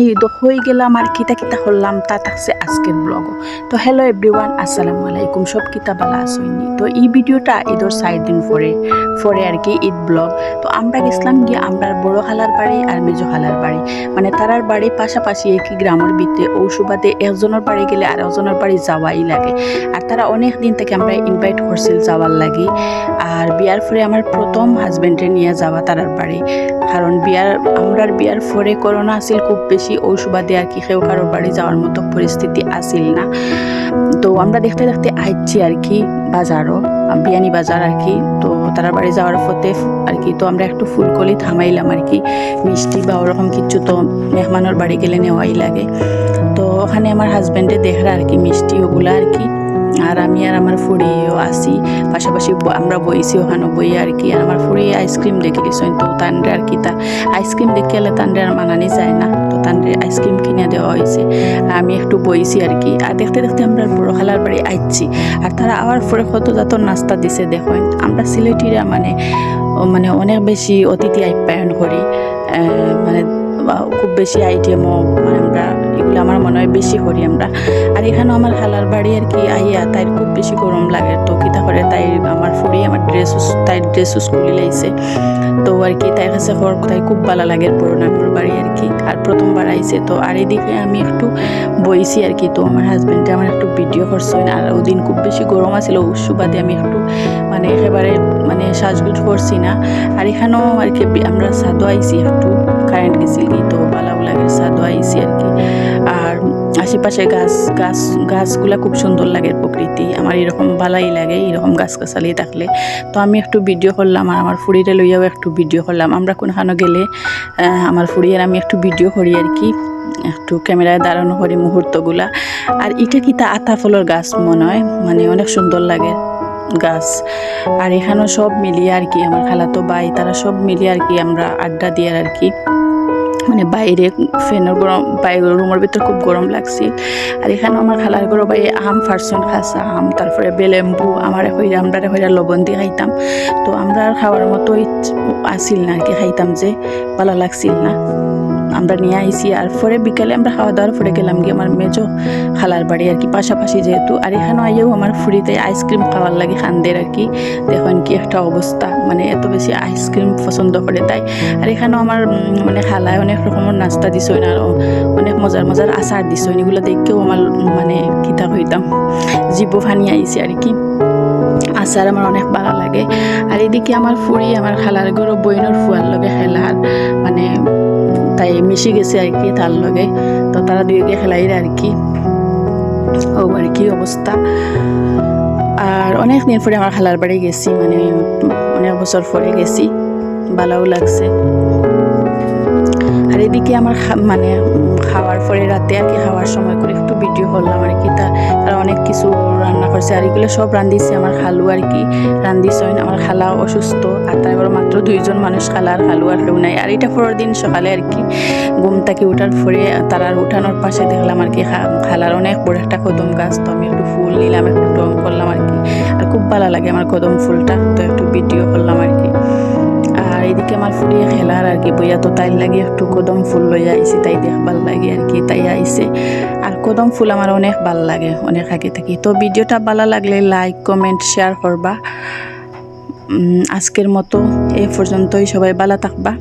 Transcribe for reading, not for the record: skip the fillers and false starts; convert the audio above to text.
এই তো হয়ে গেলাম আর কিতা কিতা করলাম তা থাকছে আজকের ব্লগ। তো হ্যালো এভরিওয়ান, আসসালামু আলাইকুম। সব কিতা বালা আসইনি। তো এই ভিডিওটা ঈদের 4 দিন পরে আর কি ঈদ ব্লগ। তো আমরা গেছিলাম গিয়ে আমরা বড় খালার বাড়ি আর মেজো খালার বাড়ি, মানে তারার বাড়ি পাশাপাশি একই গ্রামের ভিতরে। ও সুবাদে একজনের বাড়ি গেলে আর একজনের বাড়ি যাওয়াই লাগে। আর তারা অনেক দিন থেকে আমরা ইনভাইট করছিল যাওয়ার লাগি। আর বিয়ার পরে আমার প্রথম হাজবেন্ডে নিয়ে যাওয়া তারার বাড়ি, কারণ আমরার বিয়ার পরে করোনা আসিল খুব বেশি। ওই সুবাদে আর কি কেউ কারোর বাড়ি যাওয়ার মতো পরিস্থিতি আসিল না। তো আমরা দেখতে দেখতে আইছি আর কি বাজারও, বিয়ানি বাজার আর কি। তো তারা বাড়ি যাওয়ার পথে আর কি তো আমরা একটু ফুলকলি থামাইলাম আর কি, মিষ্টি বা ওরকম কিছু তো মেহমানের বাড়ি গেলে নেওয়াই লাগে। তো ওখানে আমার হাজব্যান্ডে দেখরা আর কি মিষ্টি ওগুলা আর কি। আর আমি আর আমার ফুড়িও আসি পাশাপাশি, আমরা বইছি ওখানে বই আর কি। আর আমার ফুড়ি আইসক্রিম দেখে দিয়েছেন, তো তান্ডে আর কি তা আইসক্রিম দেখে এলে তান্ডে আর মানানি যায় না, তো তান্ডে আইসক্রিম কিনে দেওয়া হয়েছে। আমি একটু বইছি আর কি। আর দেখতে দেখতে আমরা বড় খালার বাড়ি আইছি। আর তারা আবার পরে কত যত নাস্তা দিছে দেখেন। আমরা সিলেটিরা মানে অনেক বেশি অতিথি আপ্যায়ন করি, মানে খুব বেশি আইটেমও মানে আমরা এগুলো আমার মনে হয় বেশি করি আমরা। আর এখানেও আমার খালার বাড়ি আর কি আইয়া তাই খুব বেশি গরম লাগে, তো কিতা করে তাই আমার ফুড়ি আমার ড্রেস খুলি লাইছে। তো আর কি তাই কাছে তাই খুব ভালো লাগে পুরোনানুর বাড়ি আর কি। আর প্রথমবার আইছে তো। আর এদিকে আমি একটু বইছি আর কি। তো আমার হাজব্যান্ডে আমার একটু ভিডিও করছেন। আর ওদিন খুব বেশি গরম আছিল, সুবাদে আমি একটু মানে একেবারে মানে সাজগুজ করছি না। আর এখানেও আর কি আমরা সাদো আইছি, একটু কারেন্ট গেছিল কি তো ভালো লাগে সাদো আইছি আর কি। আর আশেপাশে গাছগুলা খুব সুন্দর লাগে, প্রকৃতি আমার এরকম ভালাই লাগে এরকম গাছগাছালি থাকলে। তো আমি একটু ভিডিও করলাম আর আমার ফুড়িরে লইয়াও একটু ভিডিও করলাম। আমরা কোনখানে গেলে আমার ফুড়ি আর আমি একটু ভিডিও করি আর কি, একটু ক্যামেরায় দাঁড়ানো করি মুহূর্তগুলা। আর এটা কি তা আতা ফলের গাছ মনে হয়, মানে অনেক সুন্দর লাগে গাছ। আর এখানেও সব মিলিয়ে আর কি আমার খালাতো ভাই তারা সব মিলিয়ে আর কি আমরা আড্ডা দিয়ে আর কি, মানে বাইরে ফ্যানের গরম, বাইরে রুমের ভিতর খুব গরম লাগছে। আর এখানে আমার খালার ঘর বাই আম ফারসন খাসা আম, তারপরে বেলেম্বু আমার আমরা লবণ দিয়ে খাইতাম। তো আমরা আর খাওয়ার মতোই আসিল না আর কি, খাইতাম যে ভালো লাগছিল না, আমরা নিয়ে আইছি। আর পরে বিকালে আমরা খাওয়া দাওয়ার পরে গেলাম গিয়ে আমার মেজো খালার বাড়ি আর কি পাশাপাশি যেহেতু। আর এখানেও আইয়েও আমার ফুড়িতে আইসক্রিম খাওয়ার লাগে খান্দের আর কি। দেখুন কি একটা অবস্থা, মানে এত বেশি আইসক্রিম পছন্দ করে তাই। আর এখানেও আমার মানে খালায় অনেক রকমের নাস্তা দিছইন আর অনেক মজার মজার আচার দিছইন, এগুলো দেখেও আমার মানে কিতা হইতাম জিভ ফানি আইছে আর কি। আচার আমার অনেক ভালো লাগে। আর এদিকে আমার ফুড়ি আমার খালার ঘর বইনের ফুয়ার লগে খেলার মানে তাই মিশে গেছে আর কি তার লগে। তো তারা দুইকে খেলাইরে আর কি, ও আর কি অবস্থা। আর অনেক দিন পরে আমার খালার বাড়ি গেছি, মানে অনেক বছর পরে গেছি, ভালোও লাগছে। আর এদিকে আমার মানে খাওয়ার পরে রাতে আর কি খাওয়ার সময় করে একটু ভিডিও করলাম আর কি। তারা অনেক কিছু রান্না করছে আর এগুলো সব রান্ধিছে আমার খালু আর কি রান্ধিছেন। আমার খালা অসুস্থ আর তারপরে মাত্র 2 জন মানুষ, খালা আর খালু আর কেউ নাই। আর এটা পরের দিন সকালে আর কি ঘুম থেকে উঠার পরে তারার উঠানোর পাশে দেখলাম আর কি খালার অনেক বড় একটা কদম গাছ। তো আমি একটু ফুল নিলাম, একটু টং করলাম আর কি। আর খুব ভালো লাগে আমার কদম ফুলটা, তো একটু ভিডিও করলাম আর কি। আর এদিকে আমার ফুড়িয়ে খেলার আর কি বইয়া, তো তাই লাগে একটু কদম ফুল লইয়া আইছি, তাই দেখবার লাগে আর কি, তাই আইছে। আর কদম ফুল আমার অনেক ভাল লাগে, অনেক আগে থাকি। তো ভিডিওটা ভালো লাগলে লাইক কমেন্ট শেয়ার করবা। আজকের মতো এই পর্যন্তই, সবাই ভালো থাকবা।